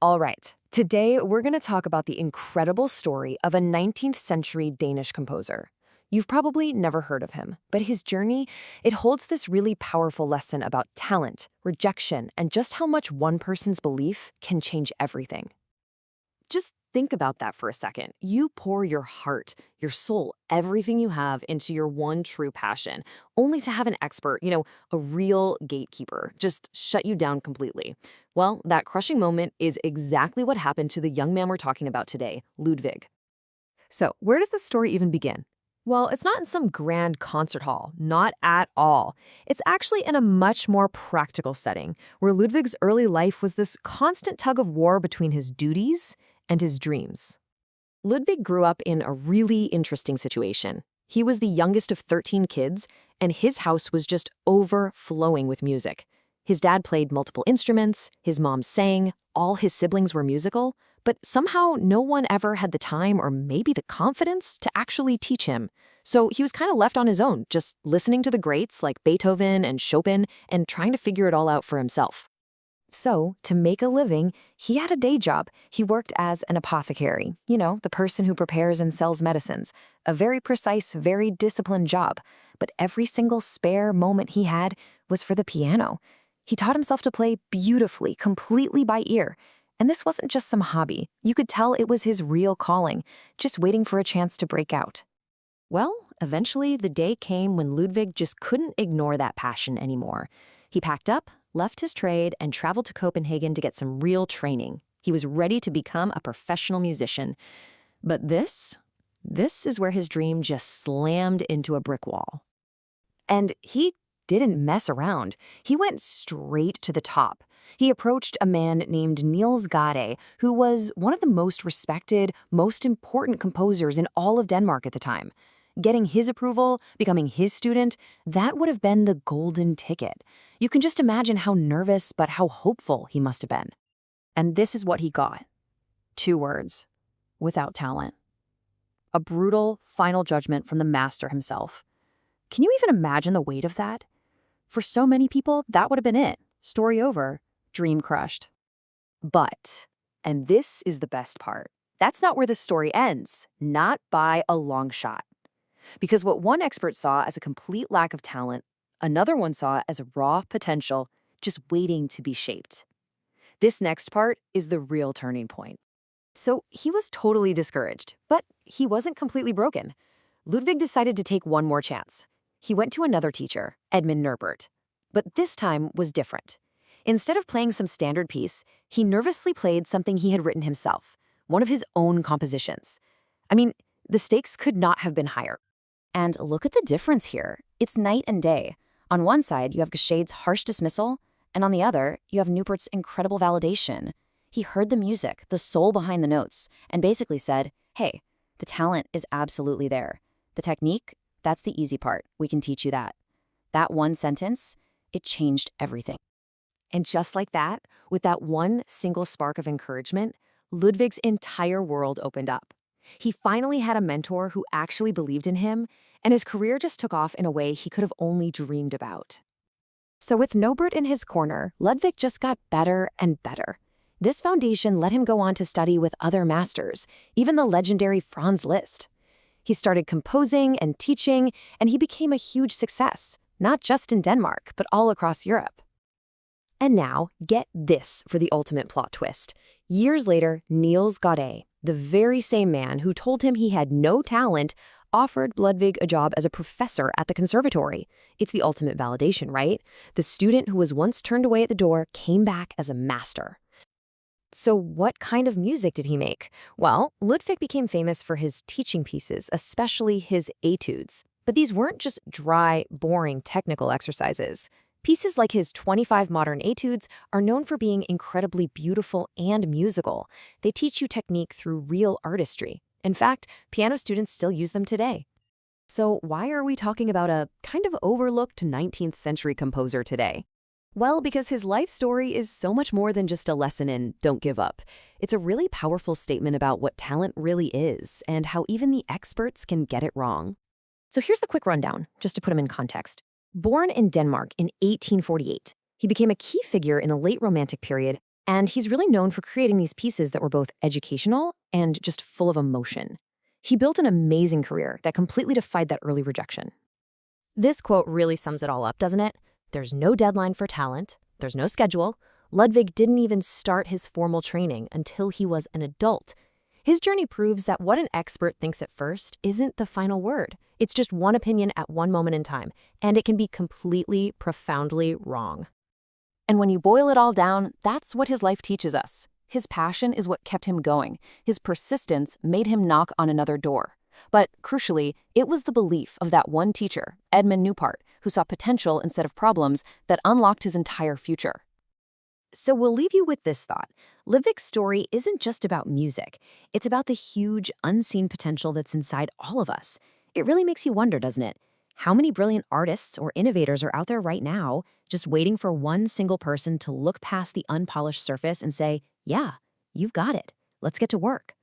All right, today we're going to talk about the incredible story of a 19th century Danish composer. You've probably never heard of him, but his journey, it holds this really powerful lesson about talent, rejection, and just how much one person's belief can change everything. Just think about that for a second. You pour your heart, your soul, everything you have into your one true passion, only to have an expert, a real gatekeeper, just shut you down completely. Well, that crushing moment is exactly what happened to the young man we're talking about today, Ludvig. So, where does this story even begin? Well, it's not in some grand concert hall, not at all. It's actually in a much more practical setting, where Ludwig's early life was this constant tug of war between his duties and his dreams. Ludwig grew up in a really interesting situation. He was the youngest of 13 kids, and his house was just overflowing with music. His dad played multiple instruments, his mom sang, all his siblings were musical, but somehow no one ever had the time or maybe the confidence to actually teach him. So he was kind of left on his own, just listening to the greats like Beethoven and Chopin and trying to figure it all out for himself. So, to make a living, he had a day job. He worked as an apothecary, the person who prepares and sells medicines. A very precise, very disciplined job. But every single spare moment he had was for the piano. He taught himself to play beautifully, completely by ear. And this wasn't just some hobby. You could tell it was his real calling, just waiting for a chance to break out. Well, eventually the day came when Ludwig just couldn't ignore that passion anymore. He packed up, left his trade, and traveled to Copenhagen to get some real training. He was ready to become a professional musician. But this is where his dream just slammed into a brick wall. And he didn't mess around. He went straight to the top. He approached a man named Niels Gade, who was one of the most respected, most important composers in all of Denmark at the time. Getting his approval, becoming his student, that would have been the golden ticket. You can just imagine how nervous but how hopeful he must have been. And this is what he got. 2 words: without talent. A brutal, final judgment from the master himself. Can you even imagine the weight of that? For so many people, that would have been it. Story over, dream crushed. But, and this is the best part, that's not where the story ends, not by a long shot. Because what one expert saw as a complete lack of talent, another one saw as a raw potential just waiting to be shaped. This next part is the real turning point. So he was totally discouraged, but he wasn't completely broken. Ludwig decided to take one more chance. He went to another teacher, Edmund Nerbert. But this time was different. Instead of playing some standard piece, he nervously played something he had written himself, one of his own compositions. I mean, the stakes could not have been higher. And look at the difference here. It's night and day. On one side, you have Gschäde's harsh dismissal, and on the other, you have Neupert's incredible validation. He heard the music, the soul behind the notes, and basically said, hey, the talent is absolutely there. The technique, that's the easy part. We can teach you that. That one sentence, it changed everything. And just like that, with that one single spark of encouragement, Ludwig's entire world opened up. He finally had a mentor who actually believed in him, and his career just took off in a way he could have only dreamed about. So with Neubert in his corner, Ludwig just got better and better. This foundation let him go on to study with other masters, even the legendary Franz Liszt. He started composing and teaching, and he became a huge success, not just in Denmark, but all across Europe. And now, get this for the ultimate plot twist. Years later, Niels Gade, the very same man who told him he had no talent, offered Ludwig a job as a professor at the conservatory. It's the ultimate validation, right? The student who was once turned away at the door came back as a master. So what kind of music did he make? Well, Ludwig became famous for his teaching pieces, especially his etudes. But these weren't just dry, boring technical exercises. Pieces like his 25 modern etudes are known for being incredibly beautiful and musical. They teach you technique through real artistry. In fact, piano students still use them today. So why are we talking about a kind of overlooked 19th century composer today? Well, because his life story is so much more than just a lesson in don't give up. It's a really powerful statement about what talent really is and how even the experts can get it wrong. So here's the quick rundown, just to put him in context. Born in Denmark in 1848, he became a key figure in the late Romantic period And he's really known for creating these pieces that were both educational and just full of emotion. He built an amazing career that completely defied that early rejection. This quote really sums it all up, doesn't it? There's no deadline for talent. There's no schedule. Ludvig didn't even start his formal training until he was an adult. His journey proves that what an expert thinks at first isn't the final word. It's just one opinion at one moment in time, and it can be completely, profoundly wrong. And when you boil it all down, that's what his life teaches us. His passion is what kept him going. His persistence made him knock on another door. But crucially, it was the belief of that one teacher, Edmund Newpart, who saw potential instead of problems, that unlocked his entire future. So we'll leave you with this thought. Ludvig's story isn't just about music. It's about the huge, unseen potential that's inside all of us. It really makes you wonder, doesn't it? How many brilliant artists or innovators are out there right now, just waiting for one single person to look past the unpolished surface and say, yeah, you've got it. Let's get to work.